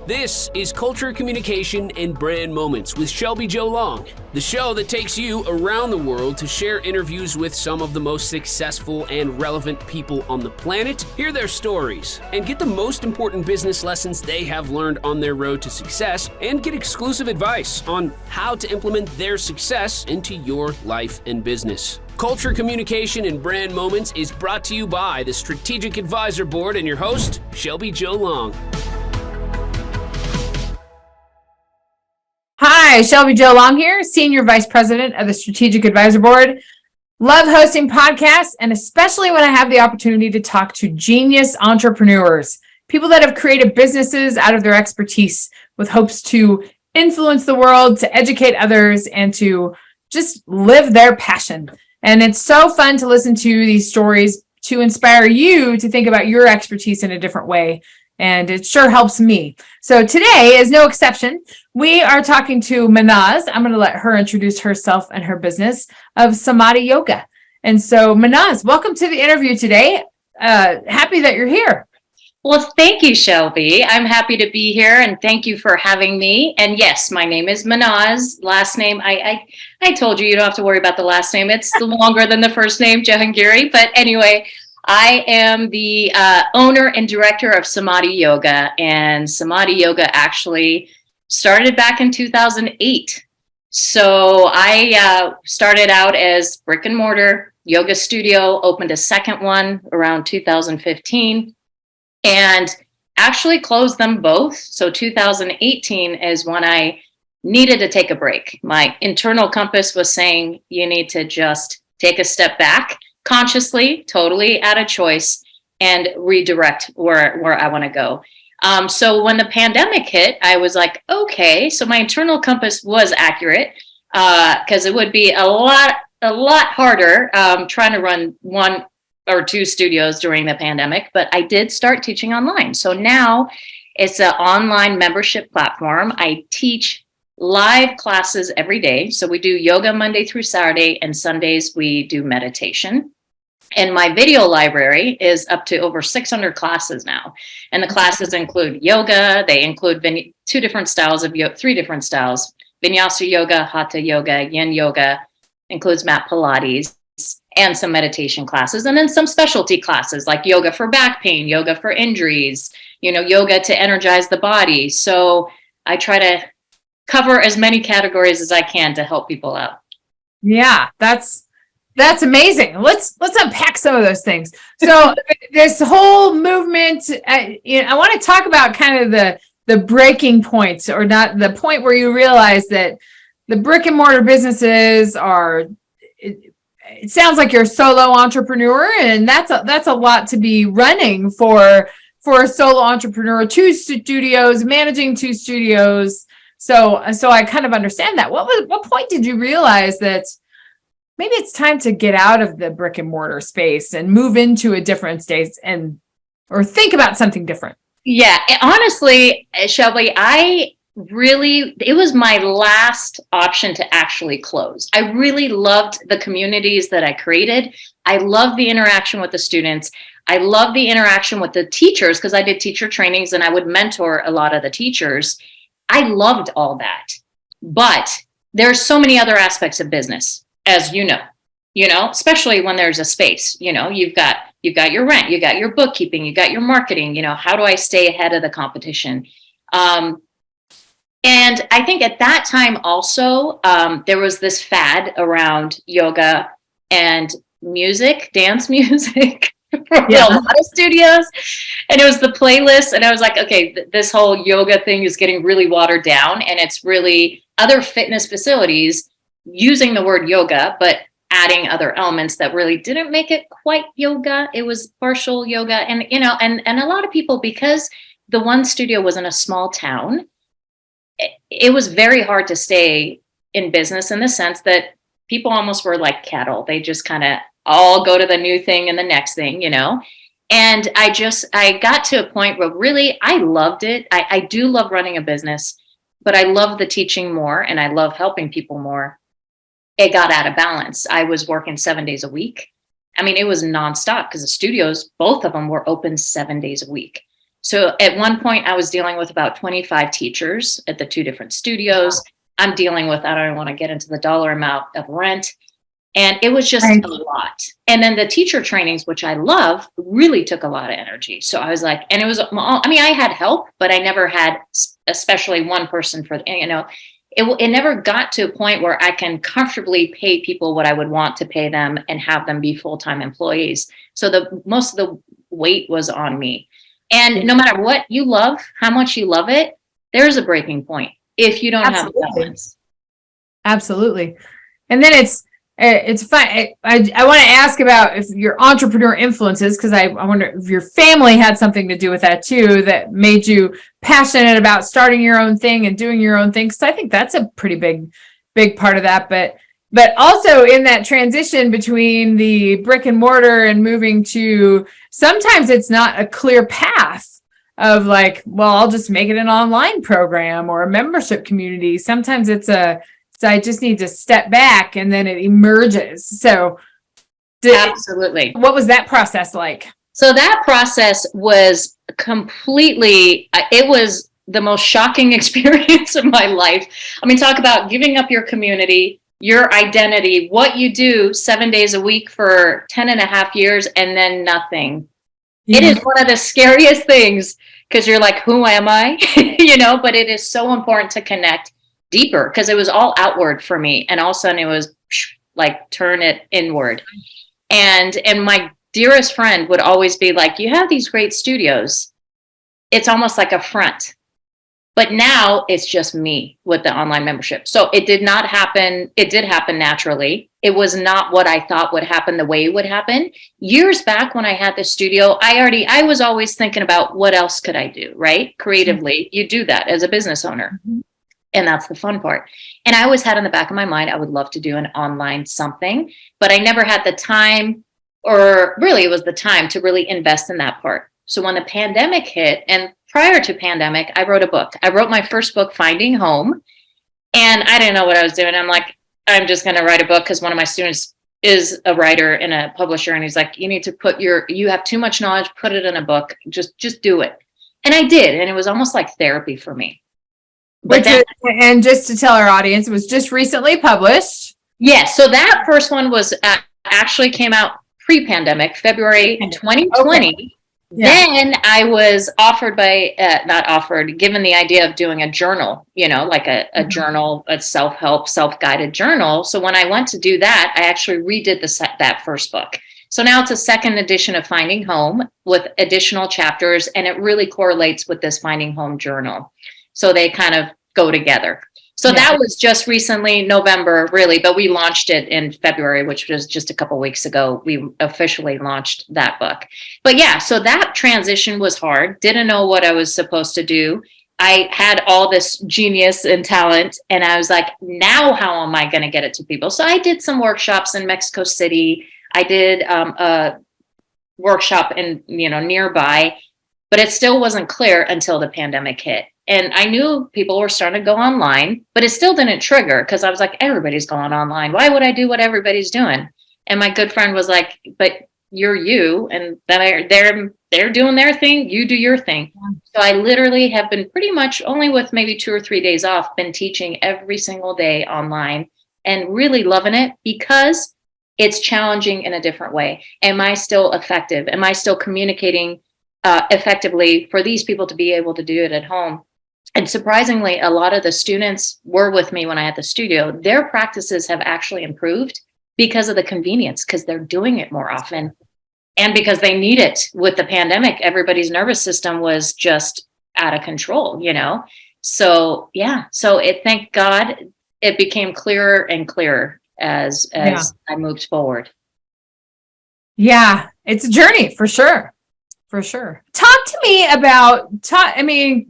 This is Culture, Communication, and Brand Moments with Shelby Joe Long, the show that takes you around the world to share interviews with some of the most successful and relevant people on the planet, hear their stories, and get the most important business lessons they have learned on their road to success, and get exclusive advice on how to implement their success into your life and business. Culture, Communication, and Brand Moments is brought to you by the Strategic Advisor Board and your host, Shelby Joe Long. Hi, Shelby Joe Long here, Senior Vice President of the Strategic Advisor Board. Love hosting podcasts, and especially when I have the opportunity to talk to genius entrepreneurs, people that have created businesses out of their expertise with hopes to influence the world, to educate others, and to just live their passion. And it's so fun to listen to these stories to inspire you to think about your expertise in a different way. And it sure helps me. So today is no exception. We are talking to Mahnaz. I'm going to let her introduce herself and her business of Samadi Yoga. And so Mahnaz, welcome to the interview today. Happy that you're here. Well, thank you, Shelby. I'm happy to be here, and thank you for having me. And yes, my name is Mahnaz. Last name, I told you don't have to worry about the last name. It's longer than the first name, Jahangiri. But anyway, I am the owner and director of Samadi Yoga, and Samadi Yoga actually started back in 2008. So I started out as brick and mortar yoga studio, opened a second one around 2015, and actually closed them both. So 2018 is when I needed to take a break. My internal compass was saying, you need to just take a step back, consciously, totally at a choice, and redirect where I want to go. So when the pandemic hit, I was like, okay, so my internal compass was accurate, because it would be a lot harder trying to run one or two studios during the pandemic, but I did start teaching online. So now it's an online membership platform. I teach live classes every day. So we do yoga Monday through Saturday, and Sundays we do meditation. And my video library is up to over 600 classes now. And the classes include yoga. They include three different styles, Vinyasa yoga, Hatha yoga, Yin yoga, includes mat Pilates, and some meditation classes. And then some specialty classes like yoga for back pain, yoga for injuries, yoga to energize the body. So I try to cover as many categories as I can to help people out. Yeah, that's amazing. Let's unpack some of those things. So this whole movement, I want to talk about kind of the breaking points, or not the point where you realize that the brick and mortar businesses are. It sounds like you're a solo entrepreneur, and that's a lot to be running for a solo entrepreneur. 2 studios, managing 2 studios. So I kind of understand that. What point did you realize that maybe it's time to get out of the brick and mortar space and move into a different space or think about something different? Yeah, honestly, Shelby, it was my last option to actually close. I really loved the communities that I created. I loved the interaction with the students. I loved the interaction with the teachers, because I did teacher trainings and I would mentor a lot of the teachers. I loved all that. But there's so many other aspects of business, as you know, especially when there's a space. You've got your rent, you got your bookkeeping, you got your marketing. How do I stay ahead of the competition? And I think at that time also, there was this fad around yoga and music, dance music, for a lot of studios. And it was the playlist. And I was like, okay, this whole yoga thing is getting really watered down. And it's really other fitness facilities using the word yoga, but adding other elements that really didn't make it quite yoga. It was partial yoga. And, and a lot of people, because the one studio was in a small town, it was very hard to stay in business, in the sense that people almost were like cattle. They just kind of all go to the new thing and the next thing, And I got to a point where really I loved it. I do love running a business, but I love the teaching more, and I love helping people more. It got out of balance. I was working 7 days a week. I mean, it was nonstop, because the studios, both of them, were open 7 days a week. So at one point I was dealing with about 25 teachers at the 2 different studios. I'm dealing with, I don't want to get into the dollar amount of rent. And it was just a lot. And then the teacher trainings, which I love, really took a lot of energy. So I was like, and it was, I mean, I had help, but I never had especially one person for, it never got to a point where I can comfortably pay people what I would want to pay them and have them be full-time employees. So most of the weight was on me. And no matter what you love, how much you love it, there's a breaking point if you don't have balance. Absolutely. And then it's fun. I want to ask about if your entrepreneur influences, because I wonder if your family had something to do with that too, that made you passionate about starting your own thing and doing your own thing. Because I think that's a pretty big part of that. But also in that transition between the brick and mortar and moving to, sometimes it's not a clear path of like, well, I'll just make it an online program or a membership community. Sometimes so I just need to step back and then it emerges. So absolutely. What was that process like? So that process was completely, it was the most shocking experience of my life. I mean, talk about giving up your community, your identity, what you do 7 days a week for 10 and a half years, and then nothing. It is one of the scariest things because you're like, who am I? But it is so important to connect deeper because it was all outward for me. And all of a sudden it was like, turn it inward. And my dearest friend would always be like, you have these great studios. It's almost like a front. But now it's just me with the online membership. So it did not happen. It did happen naturally. It was not what I thought would happen the way it would happen. Years back when I had the studio, I was always thinking about what else could I do, right? Creatively, you do that as a business owner. Mm-hmm. And that's the fun part. And I always had in the back of my mind, I would love to do an online something, but I never had the time, or really it was the time to really invest in that part. So when the pandemic hit, and prior to pandemic, I wrote a book. I wrote my first book, Finding Home. And I didn't know what I was doing. I'm like, I'm just going to write a book because one of my students is a writer and a publisher. And he's like, you need to you have too much knowledge, put it in a book, just do it. And I did. And it was almost like therapy for me. And just to tell our audience, it was just recently published. Yes. So that first one was actually came out pre-pandemic, February 2020. Okay. Yeah. Then I was given the idea of doing a journal, like a journal, a self-help, self-guided journal. So when I went to do that, I actually redid that first book. So now it's a second edition of Finding Home with additional chapters, and it really correlates with this Finding Home journal. So they kind of go together. So that was just recently, November, really, but we launched it in February, which was just a couple of weeks ago. We officially launched that book. But yeah, so that transition was hard. Didn't know what I was supposed to do. I had all this genius and talent, and I was like, now how am I going to get it to people? So I did some workshops in Mexico City. I did a workshop in, nearby, but it still wasn't clear until the pandemic hit. And I knew people were starting to go online, but it still didn't trigger because I was like, everybody's going online. Why would I do what everybody's doing? And my good friend was like, but you're you, and they're doing their thing. You do your thing. So I literally have been pretty much only with maybe 2 or 3 days off, been teaching every single day online and really loving it because it's challenging in a different way. Am I still effective? Am I still communicating effectively for these people to be able to do it at home? And surprisingly, a lot of the students were with me when I had the studio. Their practices have actually improved because of the convenience, because they're doing it more often and because they need it. With the pandemic, everybody's nervous system was just out of control, So thank God it became clearer and clearer as I moved forward. Yeah, it's a journey for sure. For sure. Talk to me about,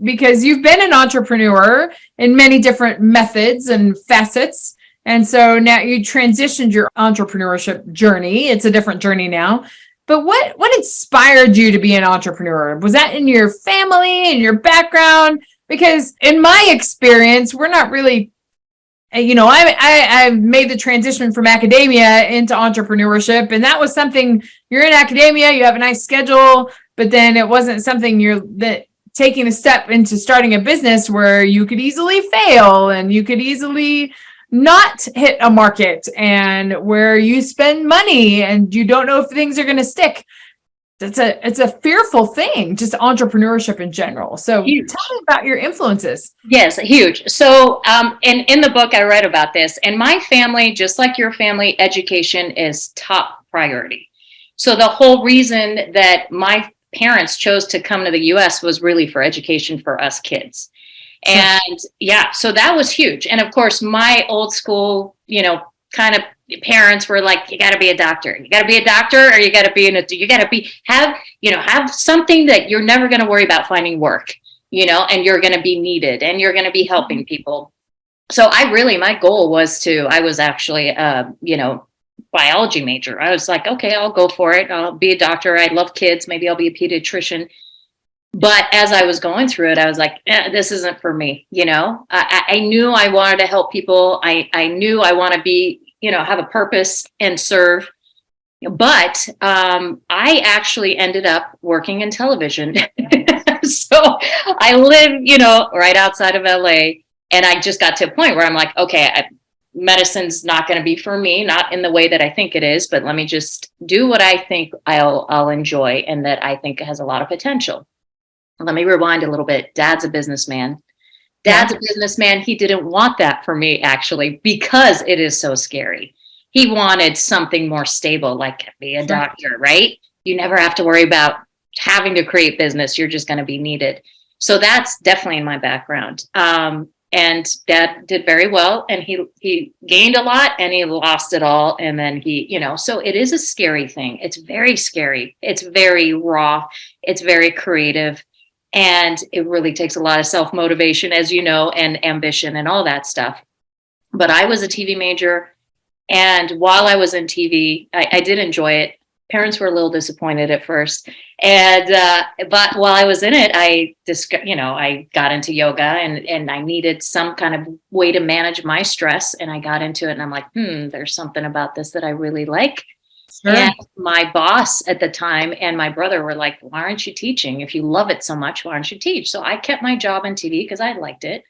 because you've been an entrepreneur in many different methods and facets. And so now you transitioned your entrepreneurship journey. It's a different journey now. But what inspired you to be an entrepreneur? Was that in your family, in your background? Because in my experience, we're not really, I've made the transition from academia into entrepreneurship. And that was something, you're in academia, you have a nice schedule, but then it wasn't something that taking a step into starting a business where you could easily fail and you could easily not hit a market, and where you spend money and you don't know if things are going to stick. It's a fearful thing, just entrepreneurship in general. So Huge. tell me about your influences. Yes, huge. So, in the book, I read about this, and my family, just like your family, education is top priority. So the whole reason that my parents chose to come to the US was really for education for us kids. And yeah, so that was huge. And of course, my old school, kind of parents were like, you got to be a doctor. You got to be a doctor, or you got to have something that you're never going to worry about finding work, and you're going to be needed and you're going to be helping people. So my goal was I was actually, biology major. I was like, okay, I'll go for it. I'll be a doctor. I love kids. Maybe I'll be a pediatrician. But as I was going through it, I was like, this isn't for me. I knew I wanted to help people. I knew I want to be, have a purpose and serve. But I actually ended up working in television. So I live, right outside of LA. And I just got to a point where I'm like, okay, medicine's not going to be for me, not in the way that I think it is, but let me just do what I think I'll enjoy and that I think has a lot of potential. Let me rewind a little bit. Dad's a businessman. He didn't want that for me, actually, because it is so scary. He wanted something more stable, like be a doctor, right? You never have to worry about having to create business. You're just going to be needed. So that's definitely in my background. And Dad did very well, and he gained a lot and he lost it all. And then so it is a scary thing. It's very scary. It's very raw. It's very creative. And it really takes a lot of self-motivation, as you know, and ambition and all that stuff. But I was a TV major. And while I was in TV, I did enjoy it. Parents were a little disappointed at first. But while I was in it, I got into yoga and I needed some kind of way to manage my stress. And I got into it and I'm like, there's something about this that I really like. Sure. And my boss at the time and my brother were like, why aren't you teaching? If you love it so much, why aren't you teach? So I kept my job in TV because I liked it,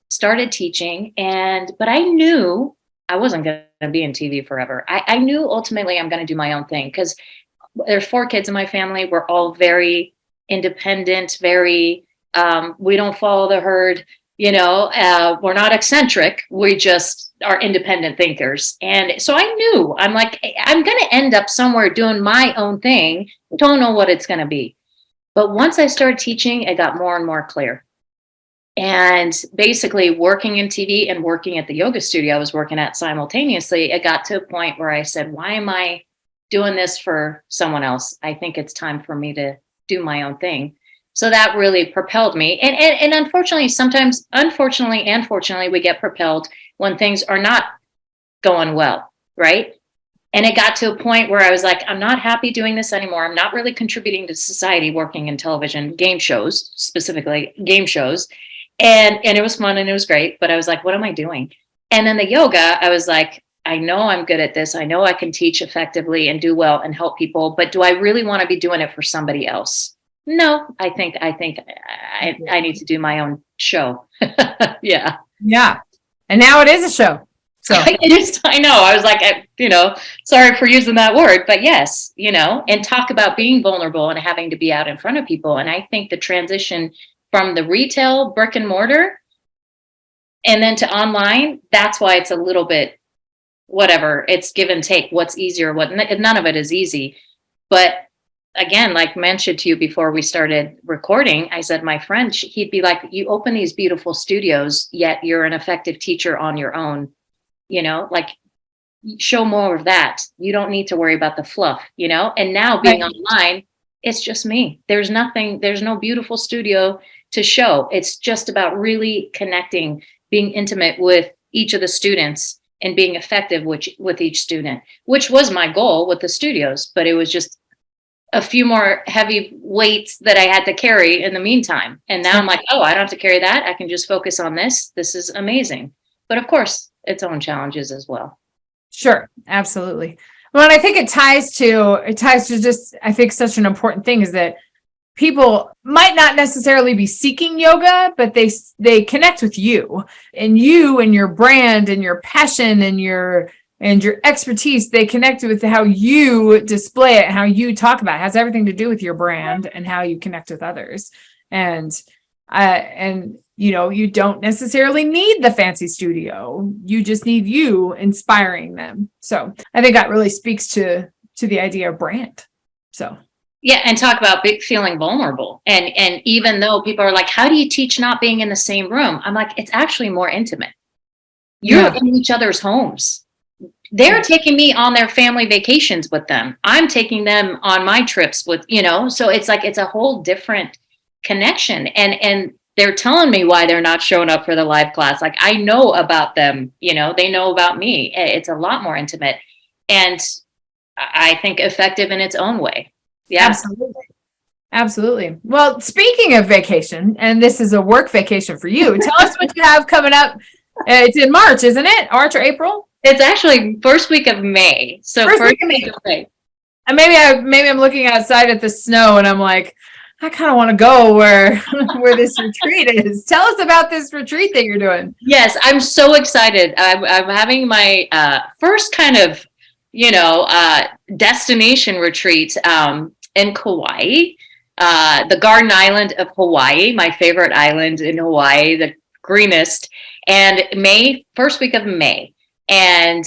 started teaching. But I knew I wasn't going to be in TV forever. I knew ultimately I'm going to do my own thing because there's 4 kids in my family. We're all very independent, very, we don't follow the herd, we're not eccentric. We just are independent thinkers. And so I knew, I'm like, I'm going to end up somewhere doing my own thing. Don't know what it's going to be. But once I started teaching, it got more and more clear. And basically working in TV and working at the yoga studio I was working at simultaneously, it got to a point where I said, why am I doing this for someone else? I think it's time for me to do my own thing. So that really propelled me. And unfortunately, sometimes, unfortunately and fortunately, we get propelled when things are not going well, right? And it got to a point where I was like, I'm not happy doing this anymore. I'm not really contributing to society working in television, game shows, specifically game shows. And it was fun and it was great, but I was like, what am I doing? And then the yoga, I was like, I know I'm good at this. I know I can teach effectively and do well and help people, but do I really want to be doing it for somebody else? No, I think I need to do my own show. Yeah. Yeah. And now it is a show. So it is. I know. I was like, sorry for using that word, but yes, and talk about being vulnerable and having to be out in front of people. And I think the transition from the retail brick and mortar and then to online, that's why it's a little bit, whatever, it's give and take. What's easier? None of it is easy. But again, like mentioned to you before we started recording, I said, my friend, he'd be like, you open these beautiful studios, yet you're an effective teacher on your own, like show more of that. You don't need to worry about the fluff, and now being online, it's just me. There's no beautiful studio to show. It's just about really connecting, being intimate with each of the students and being effective with each student, which was my goal with the studios, but it was just a few more heavy weights that I had to carry in the meantime. And now I'm like, oh, I don't have to carry that. I can just focus on this. This is amazing. But of course, its own challenges as well. Sure. Absolutely. Well, and I think it ties to just, I think such an important thing is that people might not necessarily be seeking yoga, but they connect with you and your brand and your passion and your expertise. They connect with how you display it, how you talk about it. It has everything to do with your brand and how you connect with others. And you don't necessarily need the fancy studio. You just need you inspiring them. So I think that really speaks to the idea of brand. So yeah, and talk about feeling vulnerable. And even though people are like, how do you teach not being in the same room? I'm like, it's actually more intimate. You're in each other's homes. They're taking me on their family vacations with them. I'm taking them on my trips with, so it's like, it's a whole different connection. And they're telling me why they're not showing up for the live class. Like, I know about them, they know about me. It's a lot more intimate and I think effective in its own way. Yeah, Absolutely. Well, speaking of vacation, and this is a work vacation for you, tell us what you have coming up. It's in March, isn't it? March or April? It's actually first week of May. So first week of May. And maybe I'm looking outside at the snow and I'm like, I kind of want to go where this retreat is. Tell us about this retreat that you're doing. Yes, I'm so excited. I'm having my first kind of, destination retreat in Kauai, the Garden Island of Hawaii, my favorite island in Hawaii, the greenest, and first week of May. And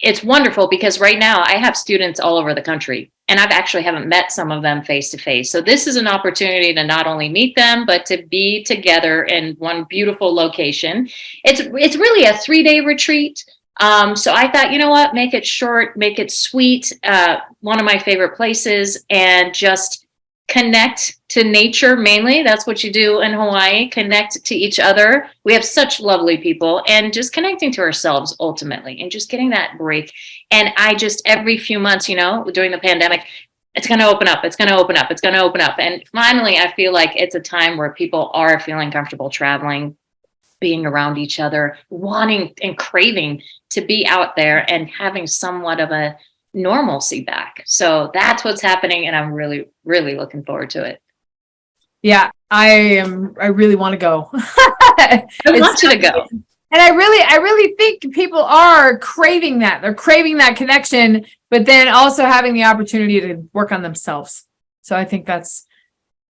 it's wonderful because right now I have students all over the country and I've actually haven't met some of them face to face. So this is an opportunity to not only meet them, but to be together in one beautiful location. It's really a 3-day retreat. So I thought, you know what, make it short, make it sweet. One of my favorite places, and just connect to nature mainly. That's what you do in Hawaii, connect to each other. We have such lovely people, and just connecting to ourselves ultimately and just getting that break. And I just, every few months, during the pandemic, it's going to open up, it's going to open up, it's going to open up. And finally, I feel like it's a time where people are feeling comfortable traveling, being around each other, wanting and craving to be out there and having somewhat of a normalcy back. So that's what's happening. And I'm really, really looking forward to it. Yeah, I really want to go. I want you to go. And I really think people are craving that. They're craving that connection, but then also having the opportunity to work on themselves. So I think that's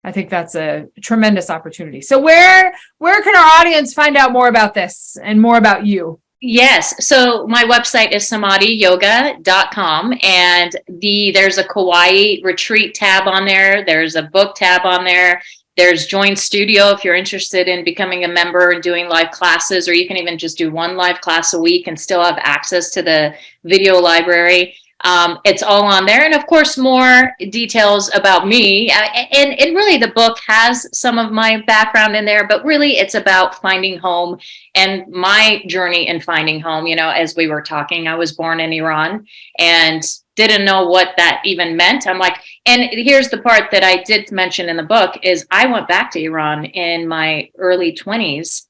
a tremendous opportunity. So where can our audience find out more about this and more about you? Yes. So my website is samadiyoga.com, and there's a Kauai retreat tab on there. There's a book tab on there. There's Join Studio if you're interested in becoming a member and doing live classes, or you can even just do one live class a week and still have access to the video library. It's all on there. And of course, more details about me. And really, the book has some of my background in there, but really it's about finding home and my journey in finding home. As we were talking, I was born in Iran and didn't know what that even meant. I'm like, and here's the part that I did mention in the book is I went back to Iran in my early 20s.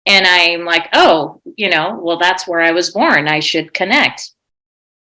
And I'm like, oh, well, that's where I was born. I should connect.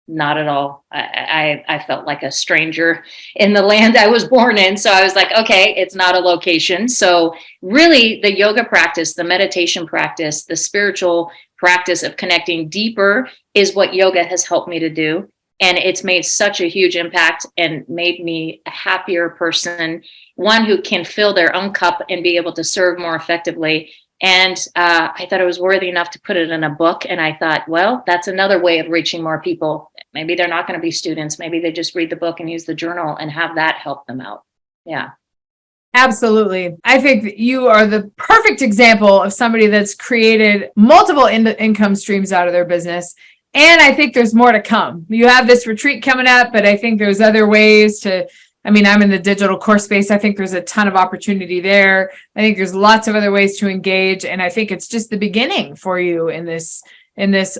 Not at all. I felt like a stranger in the land I was born in. So I was like, okay, it's not a location. So really the yoga practice, the meditation practice, the spiritual practice of connecting deeper is what yoga has helped me to do. And it's made such a huge impact and made me a happier person, one who can fill their own cup and be able to serve more effectively. And I thought it was worthy enough to put it in a book. And I thought, well, that's another way of reaching more people. Maybe they're not going to be students. Maybe they just read the book and use the journal and have that help them out. Yeah. Absolutely. I think that you are the perfect example of somebody that's created multiple income streams out of their business. And I think there's more to come. You have this retreat coming up, but I think there's other ways I'm in the digital course space. I think there's a ton of opportunity there. I think there's lots of other ways to engage. And I think it's just the beginning for you in this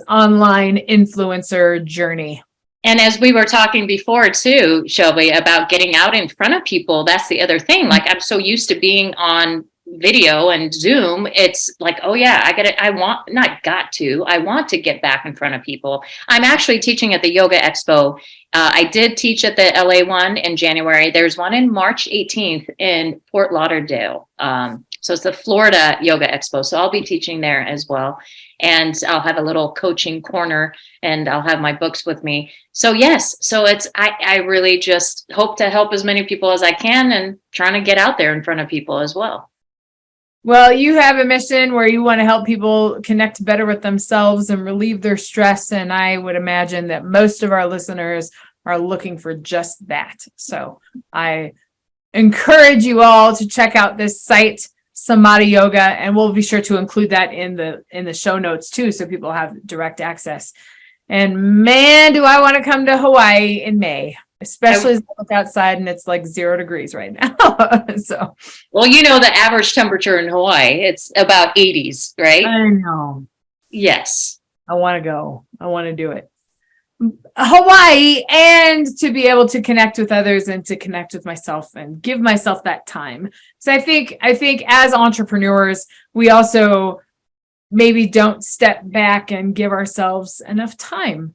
online influencer journey. And as we were talking before too, Shelby, about getting out in front of people, that's the other thing. Like I'm so used to being on video and Zoom, it's like, oh yeah, I want to get back in front of people. I'm actually teaching at the Yoga Expo. I did teach at the LA one in January. There's one in March 18th in Fort Lauderdale. So it's the Florida Yoga Expo. So I'll be teaching there as well. And I'll have a little coaching corner, and I'll have my books with me. So yes, so I really just hope to help as many people as I can, and trying to get out there in front of people as well. Well, you have a mission where you want to help people connect better with themselves and relieve their stress. And I would imagine that most of our listeners are looking for just that. So I encourage you all to check out this site, Samadi Yoga, and we'll be sure to include that in the show notes too, so people have direct access. And man, do I want to come to Hawaii in May, especially as I look outside and it's like 0 degrees right now. So, well, the average temperature in Hawaii, it's about 80s, right? I know. Yes. I want to go. I want to do it. Hawaii, and to be able to connect with others and to connect with myself and give myself that time. So I think as entrepreneurs, we also maybe don't step back and give ourselves enough time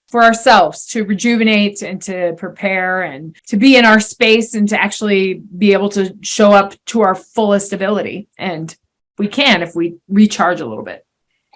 for ourselves to rejuvenate and to prepare and to be in our space and to actually be able to show up to our fullest ability. And we can if we recharge a little bit.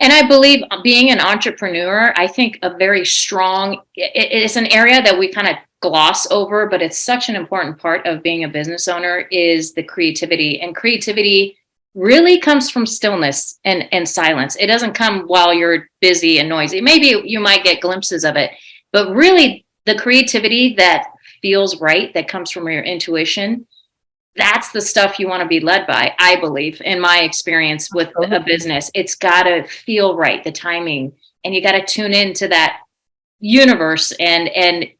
And I believe being an entrepreneur, I think a very strong, it's an area that we kind of gloss over, but it's such an important part of being a business owner is the creativity. And creativity really comes from stillness and silence. It doesn't come while you're busy and noisy. Maybe you might get glimpses of it, but really the creativity that feels right, that comes from your intuition, that's the stuff you want to be led by, I believe, in my experience with a business. It's got to feel right, the timing, and you got to tune into that universe and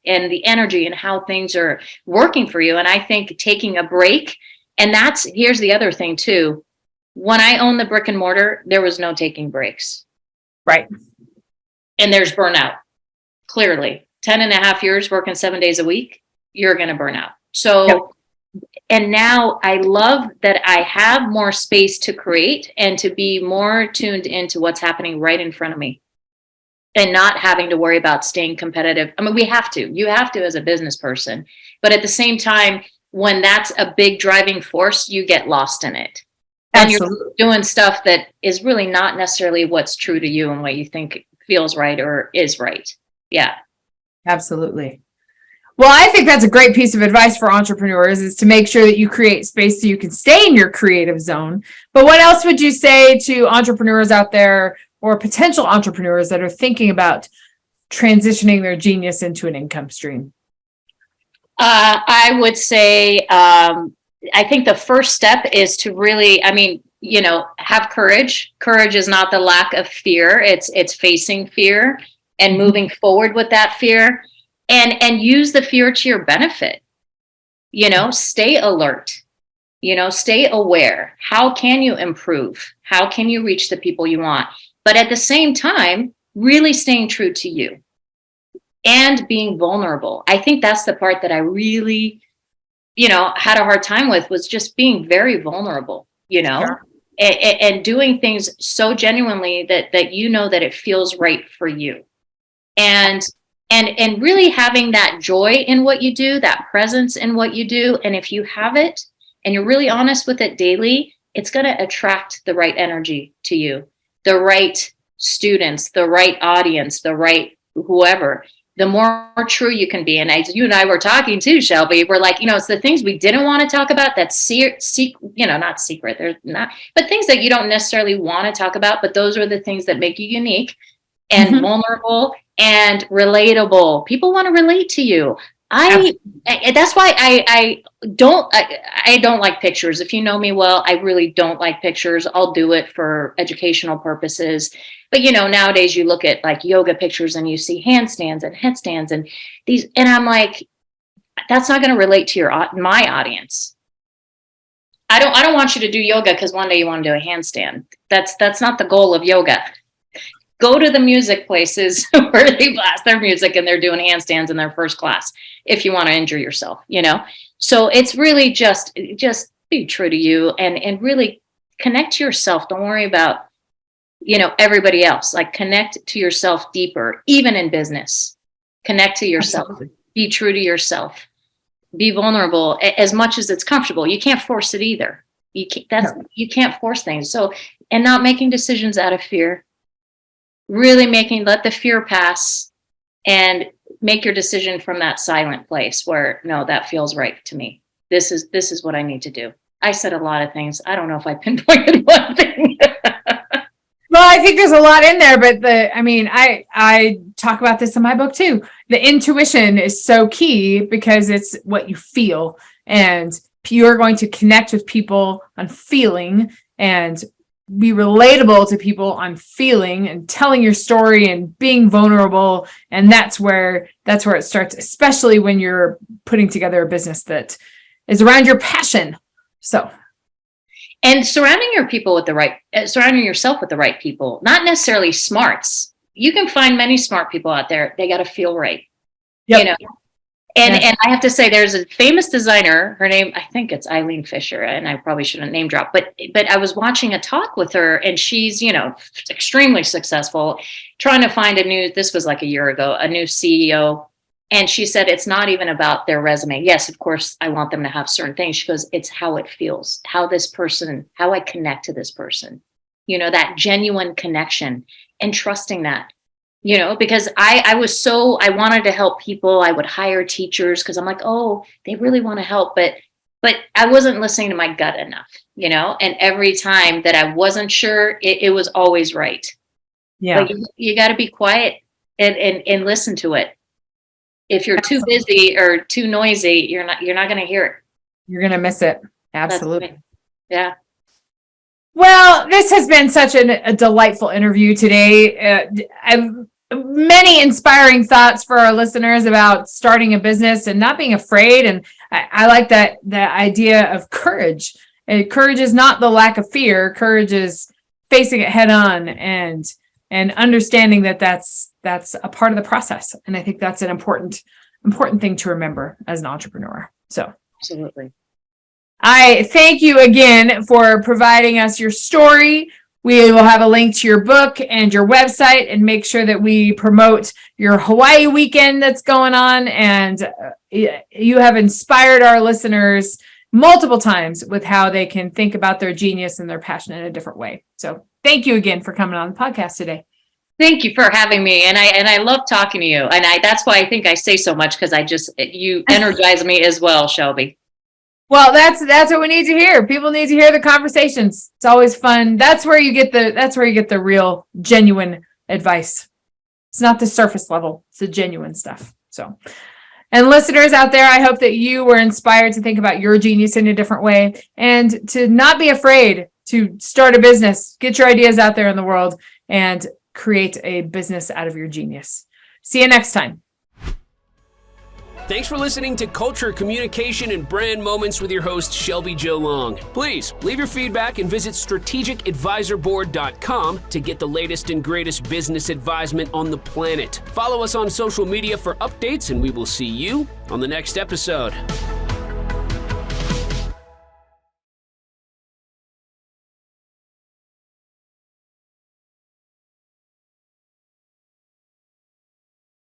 the energy and how things are working for you. And I think taking a break, and here's the other thing too. When I owned the brick and mortar, there was no taking breaks. Right. And there's burnout. Clearly, 10 and a half years working 7 days a week, you're going to burn out. So, yep. And now I love that I have more space to create and to be more tuned into what's happening right in front of me and not having to worry about staying competitive. I mean, you have to as a business person, but at the same time, when that's a big driving force, you get lost in it. Absolutely. And you're doing stuff that is really not necessarily what's true to you and what you think feels right or is right. Yeah. Absolutely. Well, I think that's a great piece of advice for entrepreneurs, is to make sure that you create space so you can stay in your creative zone. But what else would you say to entrepreneurs out there or potential entrepreneurs that are thinking about transitioning their genius into an income stream? I would say, I think the first step is to really, have courage. Courage is not the lack of fear. It's facing fear and moving forward with that fear. And use the fear to your benefit. Stay alert, stay aware. How can you improve? How can you reach the people you want? But at the same time, really staying true to you and being vulnerable. I think that's the part that I really, had a hard time with, was just being very vulnerable, Sure. and doing things so genuinely that that it feels right for you. And really having that joy in what you do, that presence in what you do. And if you have it and you're really honest with it daily, it's going to attract the right energy to you, the right students, the right audience, the right whoever. The more true you can be. And as you and I were talking too, Shelby, we're like, it's the things we didn't want to talk about that's not secret. They're not, but things that you don't necessarily want to talk about. But those are the things that make you unique and vulnerable and relatable. People want to relate to you. That's why I don't like pictures. If you know me well, I really don't like pictures. I'll do it for educational purposes. But nowadays you look at like yoga pictures and you see handstands and headstands and these, and I'm like, that's not going to relate to my audience. I don't want you to do yoga because one day you want to do a handstand. That's not the goal of yoga. Go to the music places where they blast their music and they're doing handstands in their first class if you want to injure yourself, So it's really just be true to you, and really connect to yourself. Don't worry about, everybody else. Like, connect to yourself deeper, even in business. Connect to yourself. Absolutely. Be true to yourself. Be vulnerable as much as it's comfortable. You can't force it either. You can't force things. So, and not making decisions out of fear. Really let the fear pass and make your decision from that silent place where, no, that feels right to me. This is what I need to do. I said a lot of things. I don't know if I pinpointed one thing. Well, I think there's a lot in there, but I talk about this in my book too. The intuition is so key because it's what you feel, and you're going to connect with people on feeling and be relatable to people on feeling and telling your story and being vulnerable. And that's where it starts, especially when you're putting together a business that is around your passion. So, and surrounding yourself with the right people, not necessarily smarts. You can find many smart people out there. They got to feel right. Yep. And I have to say, there's a famous designer, her name, I think it's Eileen Fisher, and I probably shouldn't name drop, but I was watching a talk with her, and she's, extremely successful, trying to find this was like a year ago, a new CEO. And she said, it's not even about their resume. Yes, of course, I want them to have certain things. She goes, it's how it feels, how I connect to this person, that genuine connection, and trusting that. Because I wanted to help people. I would hire teachers because I'm like, oh, they really want to help. But I wasn't listening to my gut enough, and every time that I wasn't sure, it was always right. Yeah. But you got to be quiet and listen to it. If you're too busy or too noisy, you're not going to hear it. You're going to miss it. Absolutely. Yeah. Well, this has been such a delightful interview today. Many inspiring thoughts for our listeners about starting a business and not being afraid. And I like that idea of courage. And courage is not the lack of fear. Courage is facing it head on and understanding that that's a part of the process. And I think that's an important thing to remember as an entrepreneur. So absolutely. I thank you again for providing us your story. We will have a link to your book and your website, and make sure that we promote your Hawaii weekend that's going on. And you have inspired our listeners multiple times with how they can think about their genius and their passion in a different way. So thank you again for coming on the podcast today. Thank you for having me. And I love talking to you. And that's why I think I say so much, because you energize me as well, Shelby. Well, that's what we need to hear. People need to hear the conversations. It's always fun. That's where you get the real, genuine advice. It's not the surface level. It's the genuine stuff. So, and listeners out there, I hope that you were inspired to think about your genius in a different way and to not be afraid to start a business, get your ideas out there in the world, and create a business out of your genius. See you next time. Thanks for listening to Culture, Communication, and Brand Moments with your host, Shelby Jo Long. Please leave your feedback and visit strategicadvisorboard.com to get the latest and greatest business advisement on the planet. Follow us on social media for updates, and we will see you on the next episode.